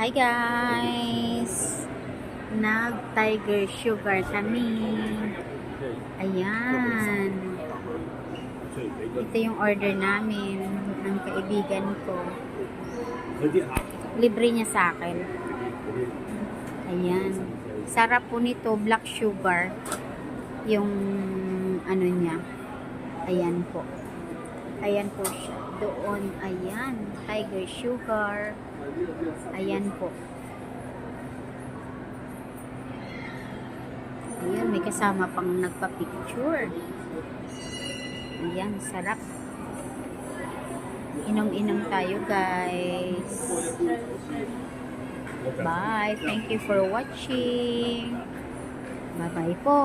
Hi guys! Nag-tiger sugar kami. Ayan. Ito yung order namin ng kaibigan ko. Libre niya sa akin. Ayan. Sarap po nito, black sugar. Yung ano niya. Ayan po. Ayan po siya. Doon, ayan. Tiger sugar. Ayan po. Ayan, may kasama pang nagpa-picture. Ayan, sarap. Inom-inom tayo, guys. Bye. Thank you for watching. Bye-bye po.